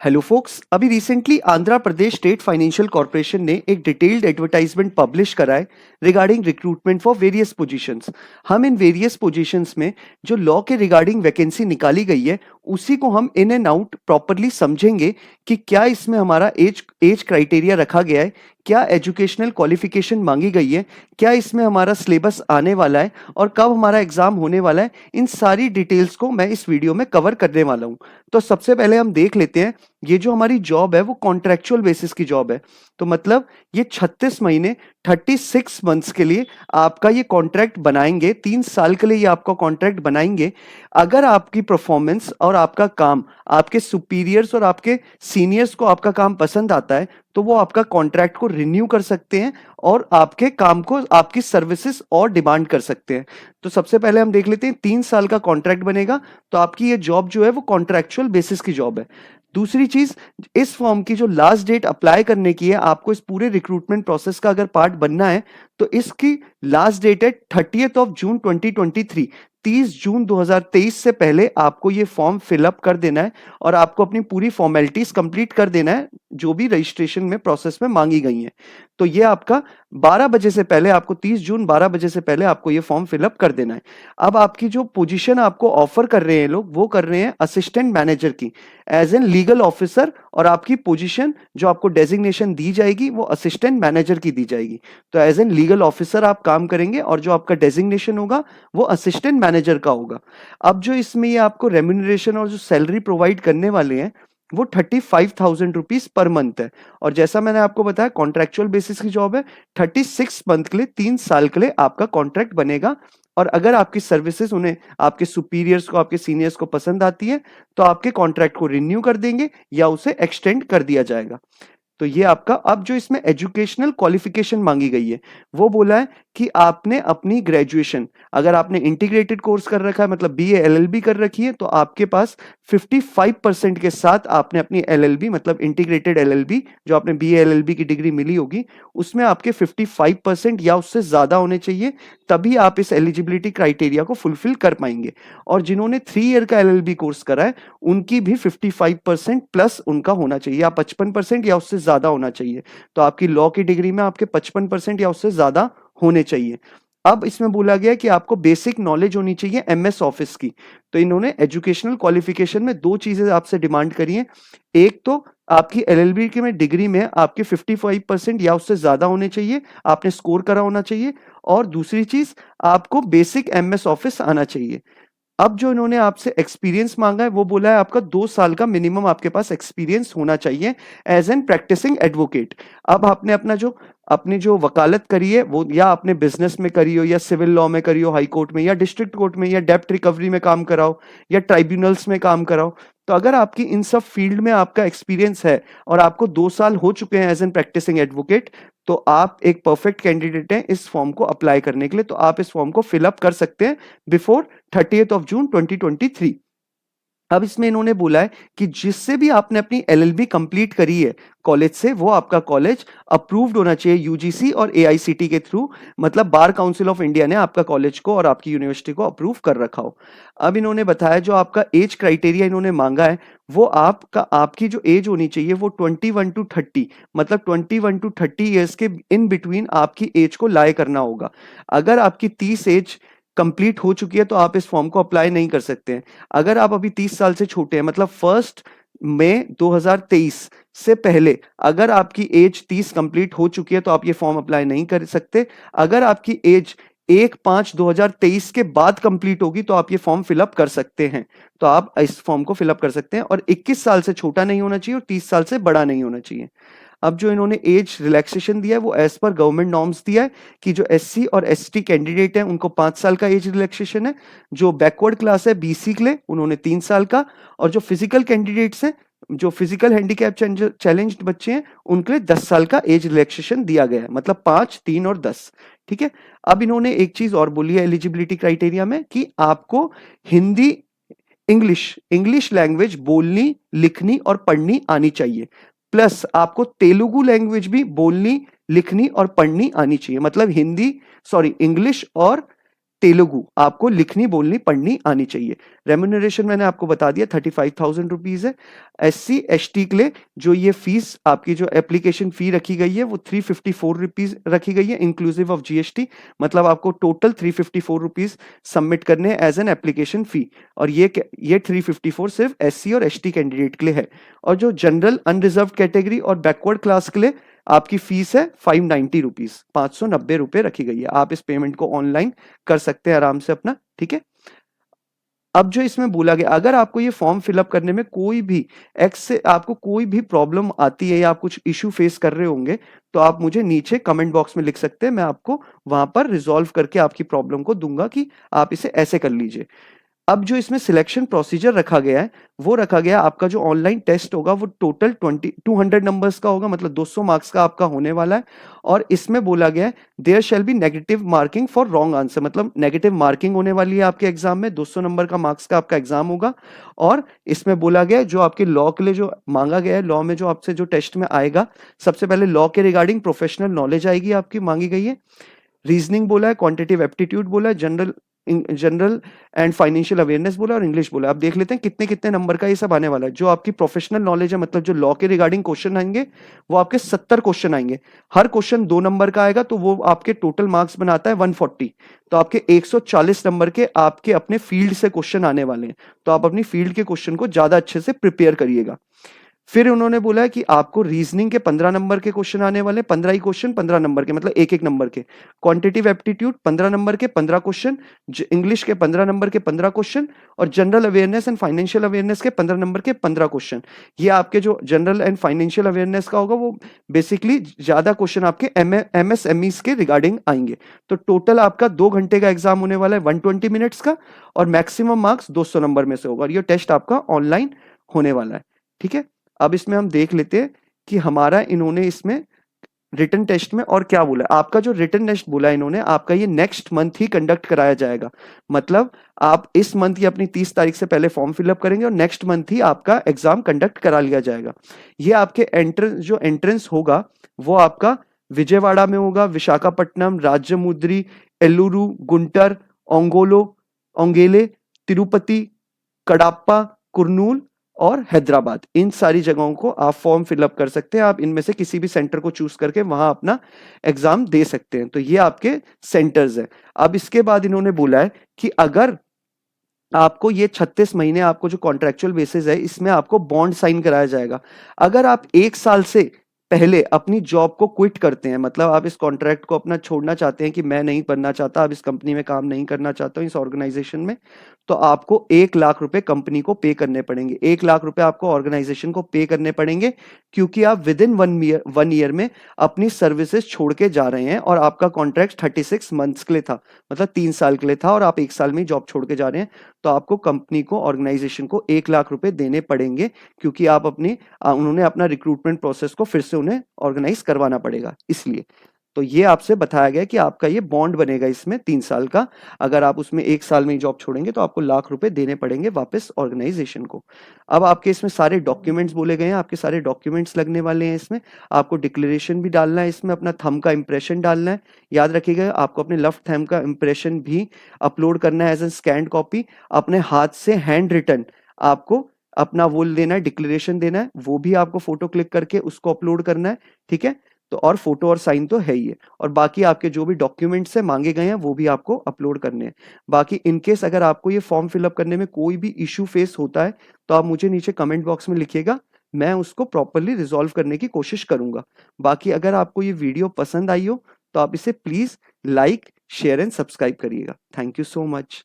Hello focus, अभी recently Andhra Pradesh state financial corporation ने एक डिटेल्ड एडवर्टाइजमेंट पब्लिश करा है regarding recruitment for various positions. हम इन वेरियस पोजीशंस में जो लॉ के रिगार्डिंग वैकेंसी निकाली गई है उसी को हम इन एंड आउट प्रॉपरली समझेंगे कि क्या इसमें हमारा एज क्राइटेरिया रखा गया है, क्या एजुकेशनल क्वालिफिकेशन मांगी गई है, क्या इसमें हमारा सिलेबस आने वाला है और कब हमारा एग्जाम होने वाला है। इन सारी डिटेल्स को मैं इस वीडियो में कवर करने वाला हूं। तो सबसे पहले हम देख लेते हैं, ये जो हमारी जॉब है वो कॉन्ट्रेक्चुअल बेसिस की जॉब है। तो मतलब ये 36 महीने 36 मंथ्स के लिए आपका ये कॉन्ट्रैक्ट बनाएंगे, 3 साल के लिए ये आपका कॉन्ट्रैक्ट बनाएंगे। अगर आपकी परफॉर्मेंस और आपका काम, आपके सुपीरियर्स और आपके सीनियर्स को आपका काम पसंद आता है तो वो आपका कॉन्ट्रैक्ट को रिन्यू कर सकते हैं और आपके काम को, आपकी सर्विसेज और डिमांड कर सकते हैं। तो सबसे पहले हम देख लेते हैं, 3 साल का कॉन्ट्रैक्ट बनेगा तो आपकी ये जॉब जो है वो कॉन्ट्रैक्चुअल बेसिस की जॉब है। दूसरी चीज, इस फॉर्म की जो लास्ट डेट अप्लाई करने की है, आपको इस पूरे रिक्रूटमेंट प्रोसेस का अगर पार्ट बनना है तो इसकी लास्ट डेट है 30 जून 2023। 30 जून 2023 से पहले आपको ये फॉर्म फिलअप कर देना है और आपको अपनी पूरी फॉर्मेलिटीज कंप्लीट कर देना है जो भी रजिस्ट्रेशन में प्रोसेस में मांगी गई है। तो ये आपका 12 बजे से पहले, आपको 30 जून 12 बजे से पहले आपको ये फॉर्म फिलअप कर देना है। अब आपकी जो पोजीशन आपको ऑफर कर रहे हैं लोग, वो कर रहे हैं असिस्टेंट मैनेजर की एज एन लीगल ऑफिसर, और आपकी पोजीशन जो आपको डेजिग्नेशन दी जाएगी वो असिस्टेंट मैनेजर की दी जाएगी। तो एज एन लीगल ऑफिसर आप काम करेंगे और जो आपका डेजिग्नेशन होगा वो असिस्टेंट मैनेजर का होगा। अब जो इसमें ये आपको रेम्यूनरेशन और जो सैलरी प्रोवाइड करने वाले हैं वो 35,000 रुपीज पर मंथ है। और जैसा मैंने आपको बताया कॉन्ट्रेक्चुअल बेसिस की जॉब है, 36 मंथ के लिए, 3 साल के लिए आपका कॉन्ट्रैक्ट बनेगा। और अगर आपकी सर्विसेज उन्हें, आपके सुपीरियर्स को, आपके सीनियर्स को पसंद आती है तो आपके कॉन्ट्रैक्ट को रिन्यू कर देंगे या उसे एक्सटेंड कर दिया जाएगा। तो ये आपका, अब जो इसमें एजुकेशनल क्वालिफिकेशन मांगी गई है वो बोला है कि आपने अपनी ग्रेजुएशन, अगर आपने इंटीग्रेटेड कोर्स कर रखा है, मतलब बीए एलएलबी कर रखी है, तो आपके पास 55% के साथ आपने अपनी एलएलबी, मतलब इंटीग्रेटेड एलएलबी, जो आपने बीए एलएलबी की डिग्री मिली होगी उसमें आपके 55% या उससे ज्यादा होने चाहिए, तभी आप इस एलिजिबिलिटी क्राइटेरिया को फुलफिल कर पाएंगे। और जिन्होंने 3 ईयर का एलएलबी कोर्स करा है उनकी भी 55% प्लस उनका होना चाहिए, या 55% या उससे ज्यादा होना चाहिए। तो आपकी लॉ की डिग्री में आपके 55% या उससे ज्यादा होने चाहिए। अब इसमें बोला गया कि आपको बेसिक नॉलेज होनी चाहिए एमएस ऑफिस की। तो इन्होंने एजुकेशनल क्वालिफिकेशन में 2 चीजें आपसे डिमांड करी हैं। एक तो आपकी एलएलबी की में डिग्री में आपके 55% या उससे ज्यादा होने चाहिए, आपने स्कोर करा होना चाहिए। और दूसरी चीज, आपको बेसिक एमएस ऑफिस आना चाहिए। अब जो इन्होंने आपसे एक्सपीरियंस मांगा है वो बोला है आपका 2 साल का मिनिमम आपके पास एक्सपीरियंस होना चाहिए एज एन प्रैक्टिसिंग एडवोकेट। अब आपने अपनी जो वकालत करी है वो, या आपने बिजनेस में करी हो, या सिविल लॉ में करी हो हाई कोर्ट में, या डिस्ट्रिक्ट कोर्ट में, या डेप्ट रिकवरी में काम कराओ, या ट्राइब्यूनल्स में काम कराओ। तो अगर आपकी इन सब फील्ड में आपका एक्सपीरियंस है और आपको 2 साल हो चुके हैं एज एन प्रैक्टिसिंग एडवोकेट, तो आप एक परफेक्ट कैंडिडेट हैं इस फॉर्म को अप्लाई करने के लिए। तो आप इस फॉर्म को फिलअप कर सकते हैं बिफोर 30 जून 2023। अब इसमें इन्होंने बोला है कि जिससे भी आपने अपनी एलएलबी कंप्लीट करी है कॉलेज से, वो आपका कॉलेज अप्रूव्ड होना चाहिए यूजीसी और एआईसीटी के थ्रू, मतलब बार काउंसिल ऑफ इंडिया ने आपका कॉलेज को और आपकी यूनिवर्सिटी को अप्रूव कर रखा हो। अब इन्होंने बताया जो आपका एज क्राइटेरिया इन्होंने मांगा है वो आपकी जो एज होनी चाहिए वो 21 to 30, मतलब 21 to 30 ईयर्स के इन बिटवीन आपकी एज को लाए करना होगा। अगर आपकी 30 एज कंप्लीट हो चुकी है तो आप इस फॉर्म को अप्लाई नहीं कर सकते हैं। अगर आप अभी 30 साल से छोटे हैं, मतलब 1 मई 2023 से पहले अगर आपकी एज 30 कंप्लीट हो चुकी है तो आप ये फॉर्म अप्लाई नहीं कर सकते। अगर आपकी एज 1/5/2023 के बाद कंप्लीट होगी तो आप ये फॉर्म फिलअप कर सकते हैं। तो आप इस फॉर्म को फिलअप कर सकते हैं, और 21 साल से छोटा नहीं होना चाहिए और 30 साल से बड़ा नहीं होना चाहिए। अब जो इन्होंने एज रिलैक्सेशन दिया है वो एज पर गवर्नमेंट नॉर्म्स दिया है कि जो एससी और एसटी कैंडिडेट हैं उनको 5 साल का एज रिलैक्सेशन है, जो बैकवर्ड क्लास है बीसी के लिए उन्होंने 3 साल का, और जो फिजिकल कैंडिडेट्स हैं, जो फिजिकल हैंडीकैप चैलेंज्ड बच्चे हैं, उनके लिए 10 साल का एज रिलैक्सेशन दिया गया है, मतलब 5, 3 और 10। ठीक है। अब इन्होंने एक चीज और बोली है एलिजिबिलिटी क्राइटेरिया में कि आपको हिंदी, इंग्लिश लैंग्वेज बोलनी, लिखनी और पढ़नी आनी चाहिए, प्लस आपको तेलुगु लैंग्वेज भी बोलनी, लिखनी और पढ़नी आनी चाहिए। मतलब इंग्लिश और तेलुगु आपको लिखनी बोलनी पढ़नी आनी चाहिए। रेम्यूनरेशन मैंने आपको बता दिया 35,000 रुपीज है। SC ST के लिए जो ये फीस आपकी जो एप्लीकेशन फी रखी गई है वो 354 रुपीज रखी गई है इंक्लूसिव ऑफ GST। मतलब आपको टोटल 354 रुपीज सबमिट करने एज एन एप्लीकेशन फी, और ये 354 सिर्फ SC और ST कैंडिडेट के लिए है। और जो जनरल अनरिजर्व कैटेगरी और बैकवर्ड क्लास के लिए आपकी फीस है 590 रुपीज, 590 रुपए रखी गई है। आप इस पेमेंट को ऑनलाइन कर सकते हैं आराम से अपना, ठीक है। अब जो इसमें बोला गया, अगर आपको ये फॉर्म फिलअप करने में कोई भी आपको कोई भी प्रॉब्लम आती है या आप कुछ इश्यू फेस कर रहे होंगे तो आप मुझे नीचे कमेंट बॉक्स में लिख सकते हैं, मैं आपको वहां पर रिजॉल्व करके आपकी प्रॉब्लम को दूंगा कि आप इसे ऐसे कर लीजिए। अब जो इसमें सिलेक्शन प्रोसीजर रखा गया है वो रखा गया है, आपका जो ऑनलाइन टेस्ट होगा वो टोटल 200 नंबर्स का होगा, मतलब 200 मार्क्स का आपका होने वाला है। और इसमें बोला गया है there shall be negative marking for wrong answer, मतलब नेगेटिव मार्किंग होने वाली है आपके एग्जाम में। 200 नंबर का मार्क्स का आपका एग्जाम होगा। और इसमें बोला गया है जो आपके लॉ के लिए जो मांगा गया है, लॉ में जो आपसे जो टेस्ट में आएगा, सबसे पहले लॉ के रिगार्डिंग प्रोफेशनल नॉलेज आएगी आपकी, मांगी गई है। रीजनिंग बोला है, क्वांटिटेटिव एप्टीट्यूड बोला है, जनरल एंड फाइनेंशियल अवेयरनेस बोला और इंग्लिश बोला। अब देख लेते हैं कितने कितने नंबर का ये सब आने वाला है। जो आपकी प्रोफेशनल नॉलेज है, मतलब जो लॉ के रिगार्डिंग क्वेश्चन आएंगे वो आपके 70 क्वेश्चन आएंगे। हर क्वेश्चन 2 नंबर का आएगा तो वो आपके टोटल मार्क्स बनाता है 140। तो आपके 140 नंबर के आपके अपने फील्ड से क्वेश्चन आने वाले हैं, तो आप अपनी फील्ड के क्वेश्चन को ज्यादा अच्छे से प्रिपेयर करिएगा। फिर उन्होंने बोला है कि आपको रीजनिंग के 15 नंबर के क्वेश्चन आने वाले, 15 ही क्वेश्चन 15 नंबर के, मतलब एक एक नंबर के। क्वांटिटेटिव एप्टीट्यूड 15 नंबर के 15 क्वेश्चन, इंग्लिश के 15 नंबर के 15 क्वेश्चन, और general awareness and financial awareness के 15 नंबर के 15 क्वेश्चन। ये आपके जो जनरल एंड फाइनेंशियल अवेयरनेस का होगा वो बेसिकली ज्यादा क्वेश्चन आपके MSMEs के रिगार्डिंग आएंगे। तो टोटल आपका 2 घंटे का एग्जाम होने वाला है 120 मिनट्स का, और मैक्सिमम मार्क्स 200 नंबर में से होगा, और ये टेस्ट आपका ऑनलाइन होने वाला है, ठीक है। अब इसमें हम देख लेते हैं कि हमारा इन्होंने इसमें रिटन टेस्ट में और क्या बोला। आपका जो रिटन टेस्ट बोला इन्होंने, आपका ये नेक्स्ट मंथ ही कंडक्ट कराया जाएगा। मतलब आप इस मंथ की अपनी 30 तारीख से पहले फॉर्म फिलअप करेंगे और नेक्स्ट मंथ ही आपका एग्जाम कंडक्ट करा लिया जाएगा। ये आपके एंट्रेंस होगा वो आपका विजयवाड़ा में होगा, विशाखापट्टनम, राजमुंद्री, एल्लूरू, गुंटर, ओंगेले, तिरुपति, कडाप्पा, कुर्नूल और हैदराबाद। इन सारी जगहों को आप फॉर्म फिलअप कर सकते हैं। आप इनमें से किसी भी सेंटर को चूज करके वहां अपना एग्जाम दे सकते हैं। तो ये आपके सेंटर्स है। अब इसके बाद इन्होंने बोला है कि अगर आपको ये 36 महीने आपको जो कॉन्ट्रेक्चुअल बेसिस है इसमें आपको बॉन्ड साइन कराया जाएगा। अगर आप 1 साल से पहले अपनी जॉब को क्विट करते हैं, मतलब आप इस कॉन्ट्रैक्ट को अपना छोड़ना चाहते हैं कि मैं नहीं करना चाहता, अब इस कंपनी में काम नहीं करना चाहता हूं, इस ऑर्गेनाइजेशन में, तो आपको 1 लाख रुपए कंपनी को पे करने पड़ेंगे। 1 लाख रुपए आपको ऑर्गेनाइजेशन को पे करने पड़ेंगे, क्योंकि आप विद इन 1 ईयर में अपनी सर्विसेज छोड़ के जा रहे हैं और आपका कॉन्ट्रैक्ट 36 मंथ्स के लिए था, मतलब 3 साल के लिए था, और आप 1 साल में जॉब छोड़ के जा रहे हैं। तो आपको कंपनी को, ऑर्गेनाइजेशन को 1 लाख रुपए देने पड़ेंगे, क्योंकि आप उन्होंने अपना रिक्रूटमेंट प्रोसेस को फिर से उन्हें ऑर्गेनाइज करवाना पड़ेगा, इसलिए। तो ये आपसे बताया गया कि आपका ये बॉन्ड बनेगा इसमें 3 साल का। अगर आप उसमें 1 साल में ही जॉब छोड़ेंगे तो आपको लाख रुपए देने पड़ेंगे वापस ऑर्गेनाइजेशन को। अब आपके इसमें सारे डॉक्यूमेंट्स बोले गए हैं, आपके सारे डॉक्यूमेंट्स लगने वाले हैं इसमें। आपको डिक्लेरेशन भी डालना है इसमें, अपना थंब का इंप्रेशन डालना है। याद रखिएगा आपको अपने लेफ्ट थंब का इंप्रेशन भी अपलोड करना है एज ए स्कैन्ड कॉपी। अपने हाथ से हैंड रिटन आपको अपना वो देना है, डिक्लेरेशन देना है, वो भी आपको फोटो क्लिक करके उसको अपलोड करना है, ठीक है। तो और फोटो और साइन तो है ही है, और बाकी आपके जो भी डॉक्यूमेंट्स है मांगे गए हैं वो भी आपको अपलोड करने हैं। बाकी इनकेस अगर आपको ये फॉर्म फिलअप करने में कोई भी इश्यू फेस होता है तो आप मुझे नीचे कमेंट बॉक्स में लिखिएगा, मैं उसको प्रॉपरली रिजॉल्व करने की कोशिश करूंगा। बाकी अगर आपको ये वीडियो पसंद आई हो तो आप इसे please like, share and subscribe करिएगा। Thank you so much.